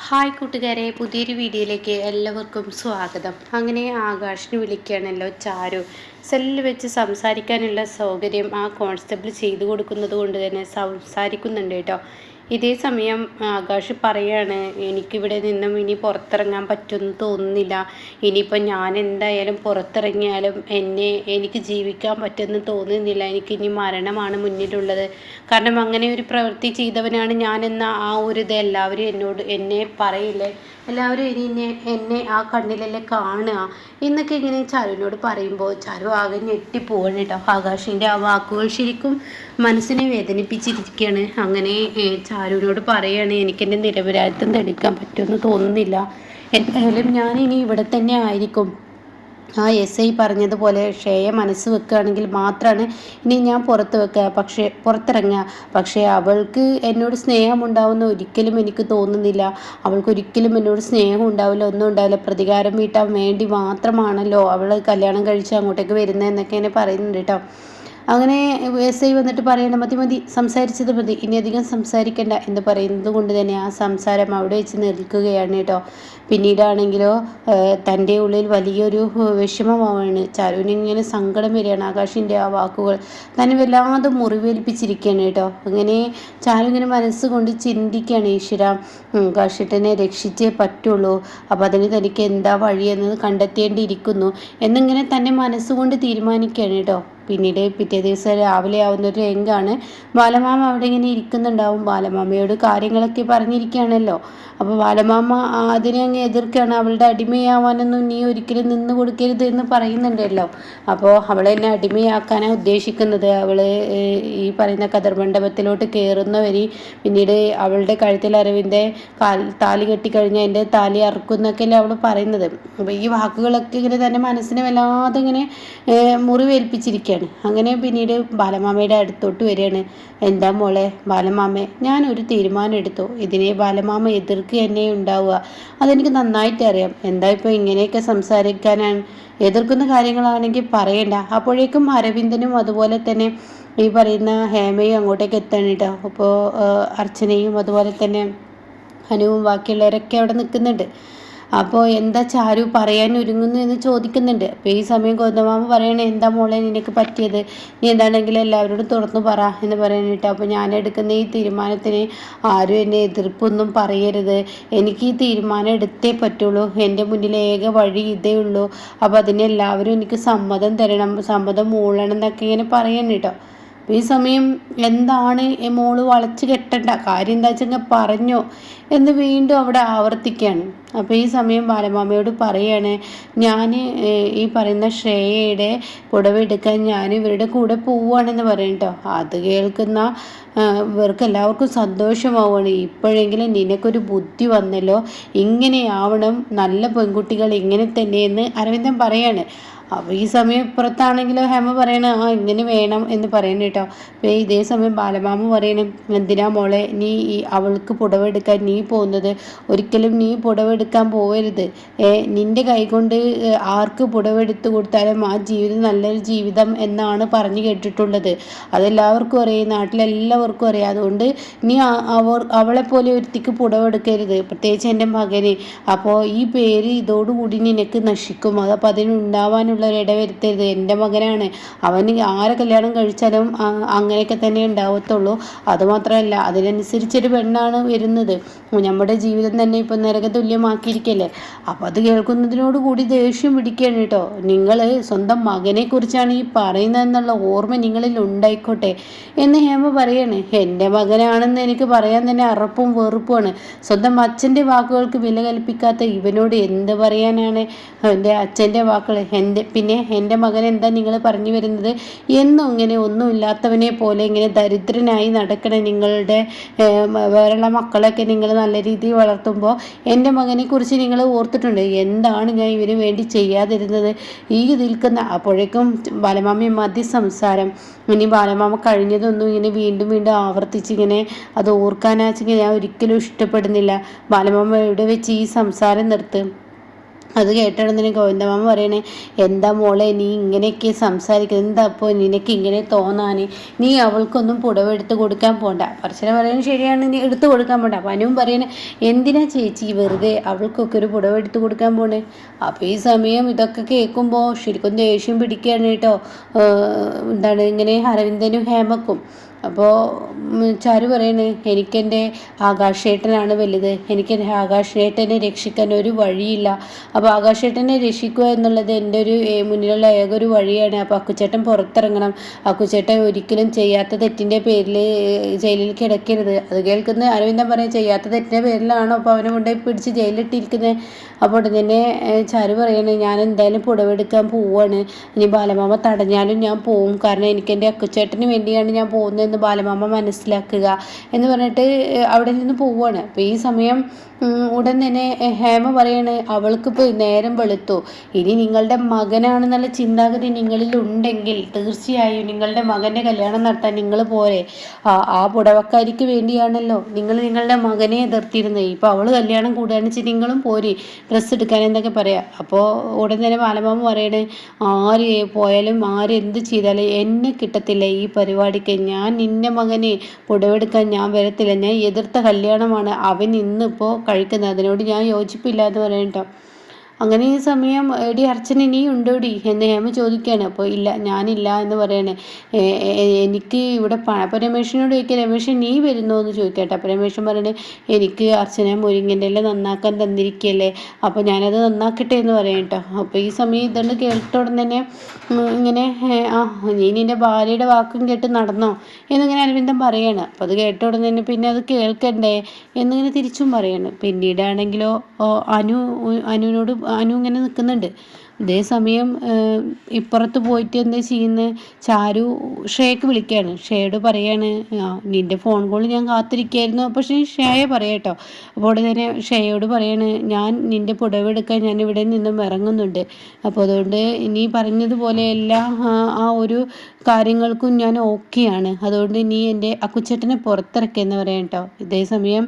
Hi കൂട്ടുകാരെ, പുതിയൊരു വീഡിയോയിലേക്ക് എല്ലാവർക്കും സ്വാഗതം. അങ്ങനെ ആകാശിന് വിളിക്കുകയാണല്ലോ ചാരു. സെല്ലിൽ വെച്ച് സംസാരിക്കാനുള്ള സൗകര്യം ആ കോൺസ്റ്റബിൾ ചെയ്തു കൊടുക്കുന്നത് കൊണ്ട് തന്നെ സംസാരിക്കുന്നുണ്ട് കേട്ടോ. ഇതേ സമയം ആകാശ് പറയാണ്, എനിക്കിവിടെ നിന്നും ഇനി പുറത്തിറങ്ങാൻ പറ്റുമെന്ന് തോന്നുന്നില്ല. ഇനിയിപ്പോൾ ഞാൻ എന്തായാലും പുറത്തിറങ്ങിയാലും എനിക്ക് ജീവിക്കാൻ പറ്റുമെന്ന് തോന്നുന്നില്ല. എനിക്കിനി മരണമാണ് മുന്നിലുള്ളത്. കാരണം അങ്ങനെ ഒരു പ്രവൃത്തി ചെയ്തവനാണ് ഞാനെന്ന ആ ഒരു ഇത് എല്ലാവരും എന്നെ പറയില്ലേ, എല്ലാവരും എന്നെ ആ കണ്ണിലല്ലേ കാണുക എന്നൊക്കെ ഇങ്ങനെ ചാരുവിനോട് പറയുമ്പോൾ ചാരു ആകെ ഞെട്ടിപ്പോവാണ് കേട്ടോ. ആകാശിൻ്റെ ആ വാക്കുകൾ ശരിക്കും മനസ്സിനെ വേദനിപ്പിച്ചിരിക്കുകയാണ്. അങ്ങനെ ചാരുവിനോട് പറയുകയാണ്, എനിക്കെൻ്റെ നിരപരാധിത്വം തെളിയിക്കാൻ പറ്റുമെന്ന് തോന്നുന്നില്ല. എന്തായാലും ഞാൻ ഇനി ഇവിടെ തന്നെ ആയിരിക്കും. ആ SI പറഞ്ഞതുപോലെ ഷേയെ മനസ്സ് വെക്കുകയാണെങ്കിൽ മാത്രമാണ് ഇനി ഞാൻ പുറത്തിറങ്ങുക. പക്ഷേ അവൾക്ക് എന്നോട് സ്നേഹമുണ്ടാവുമെന്ന് ഒരിക്കലും എനിക്ക് തോന്നുന്നില്ല. അവൾക്കൊരിക്കലും എന്നോട് സ്നേഹം ഉണ്ടാവില്ല, ഒന്നും ഉണ്ടാവില്ല. പ്രതികാരം വീട്ടാൻ വേണ്ടി മാത്രമാണല്ലോ അവൾ കല്യാണം കഴിച്ച് അങ്ങോട്ടേക്ക് വരുന്നതെന്നൊക്കെ എന്നെ പറയുന്നുണ്ട് കേട്ടോ. അങ്ങനെ SI വന്നിട്ട് പറയണം, മതി മതി, സംസാരിച്ചത് മതി, ഇനി അധികം സംസാരിക്കണ്ട എന്ന് പറയുന്നത് കൊണ്ട് തന്നെ ആ സംസാരം അവിടെ വെച്ച് നിൽക്കുകയാണ് കേട്ടോ. പിന്നീടാണെങ്കിലോ തൻ്റെ ഉള്ളിൽ വലിയൊരു വിഷമമാണ്. ചാരുവിനിങ്ങനെ സങ്കടം വരികയാണ്. ആകാശിൻ്റെ ആ വാക്കുകൾ തന്നെ വല്ലാതെ മുറിവേൽപ്പിച്ചിരിക്കുകയാണ് കേട്ടോ. അങ്ങനെ ചാരു ഇങ്ങനെ മനസ്സുകൊണ്ട് ചിന്തിക്കുകയാണ്, ഈശ്വര, ആകാശേട്ടനെ രക്ഷിച്ചേ പറ്റുള്ളൂ. അപ്പോൾ അതിന് തനിക്ക് എന്താ വഴിയെന്നത് കണ്ടെത്തേണ്ടിയിരിക്കുന്നു എന്നിങ്ങനെ തന്നെ മനസ്സുകൊണ്ട് തീരുമാനിക്കുകയാണ് കേട്ടോ. പിന്നീട് പിറ്റേ ദിവസം രാവിലെ ആവുന്ന ഒരു രംഗാണ്. ബാലമാമ അവിടെ ഇങ്ങനെ ഇരിക്കുന്നുണ്ടാവും. ബാലമാമയോട് കാര്യങ്ങളൊക്കെ പറഞ്ഞിരിക്കുകയാണല്ലോ. അപ്പോൾ ബാലമാമ അതിനെ അങ്ങ് എതിർക്കുകയാണ്. അവളുടെ അടിമയാവാനൊന്നും നീ ഒരിക്കലും നിന്ന് കൊടുക്കരുത് എന്ന് പറയുന്നുണ്ടല്ലോ. അപ്പോൾ അവളെന്നെ അടിമയാക്കാനാണ് ഉദ്ദേശിക്കുന്നത്. അവൾ ഈ പറയുന്ന കതിർ മണ്ഡപത്തിലോട്ട് കയറുന്ന വരി പിന്നീട് അവളുടെ കഴുത്തിൽ അറിവിൻ്റെ താലി കെട്ടിക്കഴിഞ്ഞാൽ എൻ്റെ താലി അറുക്കുന്നൊക്കെയല്ലേ അവൾ പറയുന്നത്. അപ്പോൾ ഈ വാക്കുകളൊക്കെ ഇങ്ങനെ തന്നെ മനസ്സിനെ വല്ലാതെ ഇങ്ങനെ മുറിവേൽപ്പിച്ചിരിക്കുകയാണ്. അങ്ങനെ പിന്നീട് ബാലമാമയുടെ അടുത്തോട്ട് വരികയാണ്. എന്താ മോളെ ബാലമാമേ, ഞാനൊരു തീരുമാനം എടുത്തു. ഇതിനെ ബാലമാമ എതിർക്കുക തന്നെ ഉണ്ടാവുക, അതെനിക്ക് നന്നായിട്ട് അറിയാം. എന്താ ഇപ്പോൾ ഇങ്ങനെയൊക്കെ സംസാരിക്കാനാണ്? എതിർക്കുന്ന കാര്യങ്ങളാണെങ്കിൽ പറയണ്ട. അപ്പോഴേക്കും അരവിന്ദനും അതുപോലെ തന്നെ ഈ പറയുന്ന ഹേമയും അങ്ങോട്ടേക്ക് എത്താണ് കേട്ടോ. അപ്പോൾ അർച്ചനയും അതുപോലെ തന്നെ ഹനുവും ബാക്കിയുള്ളവരൊക്കെ അവിടെ നിൽക്കുന്നുണ്ട്. അപ്പോൾ എന്താ ചാരു പറയാൻ ഒരുങ്ങുന്നു എന്ന് ചോദിക്കുന്നുണ്ട്. അപ്പോൾ ഈ സമയം ഗോതമാമ പറയണേ, എന്താ മോളെ നിനക്ക് പറ്റിയത്? നീ എന്താണെങ്കിലും എല്ലാവരോടും തുറന്നു പറ എന്ന് പറയാനിട്ട്. അപ്പോൾ ഞാൻ എടുക്കുന്ന ഈ തീരുമാനത്തിന് ആരും എന്നെ എതിർപ്പൊന്നും പറയരുത്. എനിക്ക് ഈ തീരുമാനം എടുത്തേ പറ്റുള്ളൂ. എൻ്റെ മുന്നിൽ ഏക വഴി ഇതേ ഉള്ളൂ. അപ്പോൾ അതിനെല്ലാവരും എനിക്ക് സമ്മതം തരണം, സമ്മതം മൂളണം എന്നൊക്കെ ഇങ്ങനെ പറയണം കേട്ടോ. ഈ സമയം എന്താണ് മോള് വളച്ച് കെട്ടണ്ട, കാര്യം എന്താ വെച്ചാൽ പറഞ്ഞോ എന്ന് വീണ്ടും അവിടെ ആവർത്തിക്കുകയാണ്. അപ്പോൾ ഈ സമയം ബാലമാമയോട് പറയാണ്, ഞാൻ ഈ പറയുന്ന ശ്രേയയുടെ പുടവ എടുക്കാൻ ഞാൻ ഇവരുടെ കൂടെ പോവുകയാണെന്ന് പറയും കേട്ടോ. അത് കേൾക്കുന്ന ഇവർക്ക് എല്ലാവർക്കും സന്തോഷമാവുകയാണ്. ഇപ്പോഴെങ്കിലും നിനക്കൊരു ബുദ്ധി വന്നല്ലോ, ഇങ്ങനെയാവണം നല്ല പെൺകുട്ടികൾ, ഇങ്ങനെ തന്നെയെന്ന് അരവിന്ദൻ പറയാണ്. അപ്പോൾ ഈ സമയം ഇപ്പുറത്താണെങ്കിലോ ഹേമ പറയണ, ഇങ്ങനെ വേണം എന്ന് പറയുന്നത് കേട്ടോ. അപ്പോൾ ഇതേ സമയം ബാലമാമ പറയണം, എന്തിനാ മോളെ നീ അവൾക്ക് പുടവെടുക്കാൻ നീ പോകുന്നത്? ഒരിക്കലും നീ പുടവെടുക്കാൻ പോകരുത്. നിൻ്റെ കൈകൊണ്ട് ആർക്ക് പുടവെടുത്ത് കൊടുത്താലും ആ ജീവിതം നല്ലൊരു ജീവിതം എന്നാണ് പറഞ്ഞു കേട്ടിട്ടുള്ളത്. അതെല്ലാവർക്കും അറിയാം, നാട്ടിലെല്ലാവർക്കും അറിയാം. അതുകൊണ്ട് നീ അവളെപ്പോലെ ഒരുത്തിക്ക് പുടവെടുക്കരുത്, പ്രത്യേകിച്ച് എൻ്റെ മകന്. അപ്പോൾ ഈ പേര് ഇതോടുകൂടി നിനക്ക് നശിക്കും. അതപ്പോൾ അതിനുണ്ടാവാനുള്ള ഇടവരുത്തരുത്. എൻ്റെ മകനാണ്, അവന് ആരെ കല്യാണം കഴിച്ചാലും അങ്ങനെയൊക്കെ തന്നെ ഉണ്ടാവത്തുള്ളൂ. അതുമാത്രമല്ല, അതിനനുസരിച്ചൊരു പെണ്ണാണ് വരുന്നത്. നമ്മുടെ ജീവിതം തന്നെ ഇപ്പം നരകതുല്യമാക്കിയിരിക്കല്ലേ. അപ്പോൾ അത് കേൾക്കുന്നതിനോട് കൂടി ദേഷ്യം പിടിക്കുകയാണ് കേട്ടോ. നിങ്ങൾ സ്വന്തം മകനെ കുറിച്ചാണ് ഈ പറയുന്നതെന്നുള്ള ഓർമ്മ നിങ്ങളിൽ ഉണ്ടായിക്കോട്ടെ എന്ന് ഹേമ പറയാണ്. എൻ്റെ മകനാണെന്ന് എനിക്ക് പറയാൻ തന്നെ അറപ്പും വെറുപ്പുമാണ്. സ്വന്തം അച്ഛൻ്റെ വാക്കുകൾക്ക് വില കൽപ്പിക്കാത്ത ഇവനോട് എന്ത് പറയാനാണ്? എൻ്റെ അച്ഛൻ്റെ വാക്കുകൾ പിന്നെ എൻ്റെ മകൻ എന്താ നിങ്ങൾ പറഞ്ഞു വരുന്നത്? എന്നും ഇങ്ങനെ ഒന്നുമില്ലാത്തവനെ പോലെ ഇങ്ങനെ ദരിദ്രനായി നടക്കണ നിങ്ങളുടെ വേറെയുള്ള മക്കളൊക്കെ നിങ്ങൾ നല്ല രീതിയിൽ വളർത്തുമ്പോൾ എൻ്റെ മകനെക്കുറിച്ച് നിങ്ങൾ ഓർത്തിട്ടുണ്ട്? എന്താണ് ഞാൻ ഇവന് വേണ്ടി ചെയ്യാതിരുന്നത്? ഈ നിൽക്കുന്ന അപ്പോഴേക്കും ബാലമാമയും മതി സംസാരം. ഇനി ബാലമാമ കഴിഞ്ഞതൊന്നും ഇങ്ങനെ വീണ്ടും വീണ്ടും ആവർത്തിച്ചിങ്ങനെ അത് ഓർക്കാനാച്ചെങ്കിൽ ഞാൻ ഒരിക്കലും ഇഷ്ടപ്പെടുന്നില്ല. ബാലമാമ എവിടെ വെച്ച് ഈ സംസാരം നിർത്തും. അത് കേട്ടിടന്നതിന് ഗോവിന്ദമാമ പറയണേ, എന്താ മോളെ നീ ഇങ്ങനെയൊക്കെ സംസാരിക്കുന്നത്, എന്താ അപ്പോൾ നിനക്ക് ഇങ്ങനെ തോന്നാൻ, നീ അവൾക്കൊന്നും പുടവെടുത്ത് കൊടുക്കാൻ പോണ്ട. പറശ്ശിനി പറയുന്നത് ശരിയാണ്, നീ എടുത്ത് കൊടുക്കാൻ പോണ്ട. അപ്പം അനുവും പറയണേ, എന്തിനാ ചേച്ചി വെറുതെ അവൾക്കൊക്കെ ഒരു പുടവെടുത്ത് കൊടുക്കാൻ പോണേ. അപ്പോൾ ഈ സമയം ഇതൊക്കെ കേൾക്കുമ്പോൾ ശരിക്കും ദേഷ്യം പിടിക്കുകയാണ് കേട്ടോ. എന്താണ് ഇങ്ങനെ അരവിന്ദനും ഹേമക്കും. അപ്പോൾ ചാരു പറയണേ, എനിക്കെൻ്റെ ആകാശേട്ടനാണ് വലുത്, എനിക്കെൻ്റെ ആകാശേട്ടനെ രക്ഷിക്കാൻ ഒരു വഴിയില്ല. അപ്പോൾ ആകാശേട്ടനെ രക്ഷിക്കുക എന്നുള്ളത് എൻ്റെ ഒരു മുന്നിലുള്ള ഏകൊരു വഴിയാണ്. അപ്പോൾ അക്കുച്ചേട്ടൻ പുറത്തിറങ്ങണം, അക്കുച്ചേട്ടൻ ഒരിക്കലും ചെയ്യാത്ത തെറ്റിൻ്റെ പേരിൽ ജയിലിൽ കിടക്കരുത്. അത് കേൾക്കുന്ന അരവിന്ദൻ പറയും, ചെയ്യാത്ത തെറ്റിൻ്റെ പേരിലാണോ അപ്പോൾ അവനെ കൊണ്ടുപോയി പിടിച്ച് ജയിലിലിട്ടിരിക്കുന്നത്. അപ്പോൾ ഉടനെ തന്നെ ചാരു പറയണേ, ഞാൻ എന്തായാലും പുടവെടുക്കാൻ പോവുകയാണ്, ഇനി ബാലമാമ തടഞ്ഞാലും ഞാൻ പോവും, കാരണം എനിക്ക് എൻ്റെ അക്കുച്ചേട്ടന് വേണ്ടിയാണ് ഞാൻ പോകുന്നതെന്ന് ബാലമാമ മനസ്സിലാക്കുക എന്ന് പറഞ്ഞിട്ട് അവിടെ നിന്ന് പോവുകയാണ്. അപ്പോൾ ഈ സമയം ഉടൻ തന്നെ ഹേമ പറയാണ്, അവൾക്കിപ്പോൾ നേരം വെളുത്തു, ഇനി നിങ്ങളുടെ മകനാണെന്നുള്ള ചിന്താഗതി നിങ്ങളിൽ ഉണ്ടെങ്കിൽ തീർച്ചയായും നിങ്ങളുടെ മകൻ്റെ കല്യാണം നടത്താൻ നിങ്ങൾ പോരെ. ആ പുടവക്കാരിക്ക് വേണ്ടിയാണല്ലോ നിങ്ങൾ നിങ്ങളുടെ മകനെ എതിർത്തിരുന്നത്, ഇപ്പോൾ അവൾ കല്യാണം കൂടുകയാണെന്ന് വെച്ചാൽ നിങ്ങളും പോരെ ഡ്രസ്സ് എടുക്കാൻ എന്നൊക്കെ പറയാം. അപ്പോൾ ഉടൻ തന്നെ ബാലമാമ പറയണേ, ആര് പോയാലും ആര് എന്ത് ചെയ്താലും എന്നെ കിട്ടത്തില്ല ഈ പരിപാടിക്ക്, ഞാൻ നിന്നെ മകനെ പുടവെടുക്കാൻ ഞാൻ വരത്തില്ല, ഞാൻ എതിർത്ത കല്യാണമാണ് അവൻ ഇന്നിപ്പോൾ കഴിക്കുന്നത്, അതിനോട് ഞാൻ യോജിപ്പില്ല എന്ന് പറയട്ടോ. അങ്ങനെ ഈ സമയം എടി അർച്ചന നീ ഉണ്ടോടി എന്ന് ഹേമ ചോദിക്കുകയാണ്. അപ്പോൾ ഇല്ല, ഞാനില്ല എന്ന് പറയണേ. എനിക്ക് ഇവിടെ അപ്പോൾ രമേഷിനോട് ചോദിക്കുക, രമേശൻ നീ വരുന്നോ എന്ന് ചോദിക്കട്ടെ. അപ്പോൾ രമേശൻ പറയണേ, എനിക്ക് അർച്ചന മുരിങ്ങൻ്റെ എല്ലാം നന്നാക്കാൻ തന്നിരിക്കുകയല്ലേ, അപ്പോൾ ഞാനത് നന്നാക്കട്ടെ എന്ന് പറയാം കേട്ടോ. അപ്പോൾ ഈ സമയം ഇതുകൊണ്ട് കേട്ട ഉടൻ തന്നെ ഇങ്ങനെ നീ നിൻ്റെ ഭാര്യയുടെ വാക്കും കേട്ട് നടന്നോ എന്നിങ്ങനെ അരവിന്ദൻ പറയാണ്. അപ്പോൾ അത് കേട്ട ഉടൻ തന്നെ പിന്നെ അത് കേൾക്കണ്ടേ എന്നിങ്ങനെ തിരിച്ചും പറയാണ്. പിന്നീടാണെങ്കിലോ അനുവിനോട് അനു ഇങ്ങനെ നിൽക്കുന്നുണ്ട്. അതേസമയം ഇപ്പുറത്ത് പോയിട്ട് എന്താ ചെയ്യുന്നത്, ചാരു ഷേക്ക് വിളിക്കുകയാണ്. ഷേയോട് പറയാണ്, നിൻ്റെ ഫോൺ കോൾ ഞാൻ കാത്തിരിക്കുകയായിരുന്നു. പക്ഷേ ഷേയ പറയാട്ടോ. അപ്പോൾ അവിടെ തന്നെ ഷേയോട് പറയാണ്, ഞാൻ നിൻ്റെ പുടവെടുക്കാൻ ഞാൻ ഇവിടെ നിന്നും ഇറങ്ങുന്നുണ്ട്, അപ്പോൾ അതുകൊണ്ട് നീ പറഞ്ഞതുപോലെ എല്ലാ ആ ഒരു കാര്യങ്ങൾക്കും ഞാൻ ഓക്കെയാണ്, അതുകൊണ്ട് നീ എൻ്റെ അക്കുച്ചേട്ടനെ പുറത്തിറക്കിയെന്ന് പറയാം കേട്ടോ. ഇതേസമയം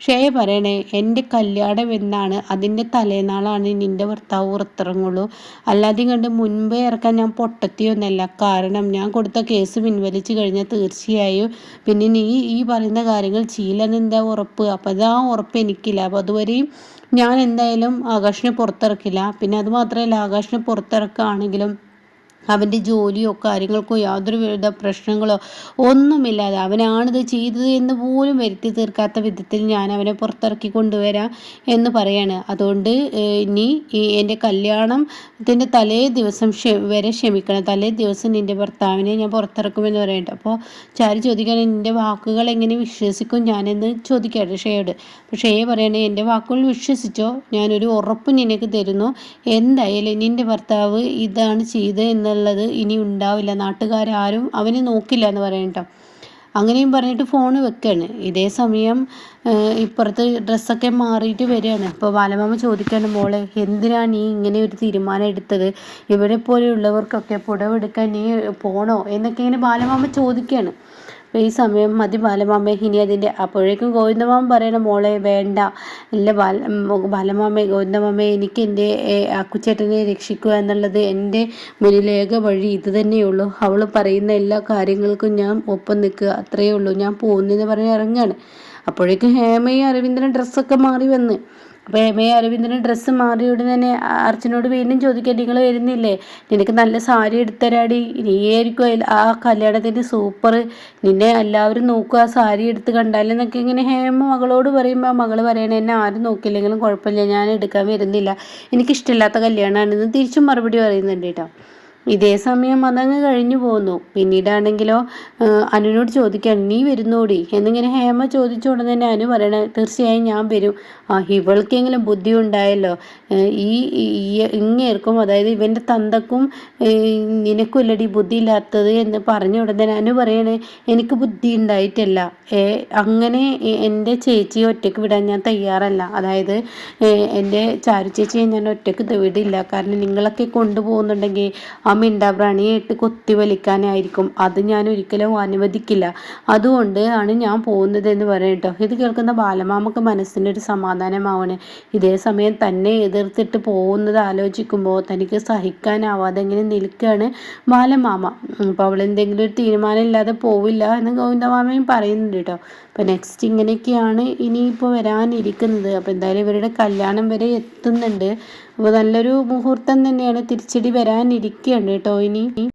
ഷേയ പറയണേ, എൻ്റെ കല്യാണം എന്നാണ്, അതിൻ്റെ തലേനാളാണ് നിൻ്റെ ഭർത്താവ് പുറത്തിറങ്ങുള്ളൂ, അല്ലാതെ കണ്ട് മുൻപേ ഇറക്കാൻ ഞാൻ പൊട്ടത്തിയൊന്നല്ല. കാരണം ഞാൻ കൊടുത്ത കേസ് പിൻവലിച്ച് കഴിഞ്ഞാൽ തീർച്ചയായും പിന്നെ നീ ഈ പറയുന്ന കാര്യങ്ങൾ ചെയ്യില്ലെന്ന് എന്താ ഉറപ്പ്? അപ്പോൾ അതാ ഉറപ്പ് എനിക്കില്ല. അപ്പോൾ അതുവരെയും ഞാൻ എന്തായാലും ആകാശിനെ പുറത്തിറക്കില്ല. പിന്നെ അതുമാത്രമല്ല, ആകാശിനെ പുറത്തിറക്കുകയാണെങ്കിലും അവൻ്റെ ജോലിയോ കാര്യങ്ങൾക്കോ യാതൊരു വിധ പ്രശ്നങ്ങളോ ഒന്നുമില്ലാതെ അവനാണിത് ചെയ്തത് എന്ന് പോലും വരുത്തി തീർക്കാത്ത വിധത്തിൽ ഞാൻ അവനെ പുറത്തിറക്കി കൊണ്ടുവരാം എന്ന് പറയാണ്. അതുകൊണ്ട് നീ എൻ്റെ കല്യാണത്തിൻ്റെ തലേ ദിവസം വരെ ക്ഷമിക്കണം, തലേ ദിവസം നിൻ്റെ ഭർത്താവിനെ ഞാൻ പുറത്തിറക്കുമെന്ന് പറയട്ടെ. അപ്പോൾ ചാരി ചോദിക്കുകയാണ്, നിൻ്റെ വാക്കുകൾ എങ്ങനെ വിശ്വസിക്കും ഞാനെന്ന് ചോദിക്കട്ടെ ഷേയോട്. അപ്പോൾ ഷേയ പറയണേ, എൻ്റെ വാക്കുകൾ വിശ്വസിച്ചോ, ഞാനൊരു ഉറപ്പ് നിനക്ക് തരുന്നു, എന്തായാലും നിൻ്റെ ഭർത്താവ് ഇതാണ് ചെയ്തത് എന്നുള്ളത് ഇനി ഉണ്ടാവില്ല, നാട്ടുകാരും അവനെ നോക്കില്ല എന്ന് പറയട്ടോ. അങ്ങനെയും പറഞ്ഞിട്ട് ഫോൺ വെക്കാണ്. ഇതേ സമയം ഇപ്പുറത്ത് ഡ്രസ്സൊക്കെ മാറിയിട്ട് വരികയാണ്. അപ്പോൾ ബാലമാമ ചോദിക്കുകയാണ്, മോളെ എന്തിനാണ് നീ ഇങ്ങനെ ഒരു തീരുമാനം എടുത്തത്, ഇവിടെ പോലെയുള്ളവർക്കൊക്കെ പുടവെടുക്കാൻ നീ പോണോ എന്നൊക്കെ ഇങ്ങനെ ബാലമാമ ചോദിക്കുകയാണ്. അപ്പോൾ ഈ സമയം മതി ബാലമാമ ഇനി അതിൻ്റെ. അപ്പോഴേക്കും ഗോവിന്ദമാമ പറയണം, മോളെ വേണ്ട, ഇല്ല ബാലമാമ ഗോവിന്ദമാമ, എനിക്ക് എൻ്റെ അക്കുച്ചേട്ടനെ രക്ഷിക്കുക എന്നുള്ളത് എൻ്റെ മുന്നിലേക വഴി ഇത് തന്നെയുള്ളൂ, അവൾ പറയുന്ന എല്ലാ കാര്യങ്ങൾക്കും ഞാൻ ഒപ്പം നിൽക്കുക, അത്രയേ ഉള്ളൂ, ഞാൻ പോകുന്നതെന്ന് പറഞ്ഞ് ഇറങ്ങുകയാണ്. അപ്പോഴേക്കും ഹേമയും അരവിന്ദനും ഡ്രസ്സൊക്കെ മാറി വന്ന്. അപ്പോൾ ഹേമയും അരവിന്ദനും ഡ്രസ്സ് മാറിയോടെ തന്നെ അർച്ചനോട് വീണ്ടും ചോദിക്കാൻ, നിങ്ങൾ വരുന്നില്ലേ, നിനക്ക് നല്ല സാരി എടുത്തരാടി, നീയായിരിക്കും ആ കല്യാണത്തിൻ്റെ സൂപ്പർ, നിന്നെ എല്ലാവരും നോക്കുക ആ സാരി എടുത്ത് കണ്ടാലെന്നൊക്കെ ഇങ്ങനെ ഹേമ മകളോട് പറയുമ്പോൾ മകൾ പറയണേ, എന്നെ ആരും നോക്കില്ലെങ്കിലും കുഴപ്പമില്ല, ഞാൻ എടുക്കാൻ വരുന്നില്ല, എനിക്കിഷ്ടമില്ലാത്ത കല്യാണമാണെന്ന് തിരിച്ചും മറുപടി പറയുന്നുണ്ട് കേട്ടോ. ഇതേ സമയം അതങ്ങ് കഴിഞ്ഞു പോകുന്നു. പിന്നീടാണെങ്കിലോ അനുവിനോട് ചോദിക്കാൻ, നീ വരുന്നോടി എന്നിങ്ങനെ ഹേമ ചോദിച്ച ഉടനെ തന്നെ അനു പറയണേ, തീർച്ചയായും ഞാൻ വരും, ഇവൾക്കെങ്കിലും ബുദ്ധി ഉണ്ടായല്ലോ, ഇങ്ങേർക്കും അതായത് ഇവൻ്റെ തന്തക്കും നിനക്കുമല്ലടി ബുദ്ധി ഇല്ലാത്തത് എന്ന് പറഞ്ഞ ഉടനെ അനു പറയണേ, എനിക്ക് ബുദ്ധി ഉണ്ടായിട്ടല്ല, അങ്ങനെ എൻ്റെ ചേച്ചിയെ ഒറ്റയ്ക്ക് വിടാൻ ഞാൻ തയ്യാറല്ല, അതായത് എൻ്റെ ചാരു ചേച്ചിയെ ഞാൻ ഒറ്റയ്ക്ക് വിടില്ല, കാരണം നിങ്ങളൊക്കെ കൊണ്ടുപോകുന്നുണ്ടെങ്കിൽ മിണ്ടാപ്രാണിയെ ഇട്ട് കൊത്തി വലിക്കാനായിരിക്കും. അത് ഞാൻ ഒരിക്കലും അനുവദിക്കില്ല. അതുകൊണ്ട് ആണ് ഞാൻ പോകുന്നത് എന്ന് പറയും കേട്ടോ. ഇത് കേൾക്കുന്ന ബാലമാമക്ക് മനസ്സിനൊരു സമാധാനമാവണേ. ഇതേ സമയം തന്നെ എതിർത്തിട്ട് പോകുന്നത് ആലോചിക്കുമ്പോൾ തനിക്ക് സഹിക്കാനാവാതെ ഇങ്ങനെ നിൽക്കുകയാണ് ബാലമാമ. അപ്പോൾ അവൾ എന്തെങ്കിലും ഒരു തീരുമാനം ഇല്ലാതെ പോവില്ല എന്ന് ഗോവിന്ദമാമയും പറയുന്നുണ്ട് കേട്ടോ. അപ്പോൾ നെക്സ്റ്റ് ഇങ്ങനെയൊക്കെയാണ് ഇനിയിപ്പോൾ വരാനിരിക്കുന്നത്. അപ്പോൾ എന്തായാലും ഇവരുടെ കല്യാണം വരെ എത്തുന്നുണ്ട്. അപ്പോൾ നല്ലൊരു മുഹൂർത്തം തന്നെയാണ്, തിരിച്ചടി വരാനിരിക്കുകയാണ് കേട്ടോ ഇനി.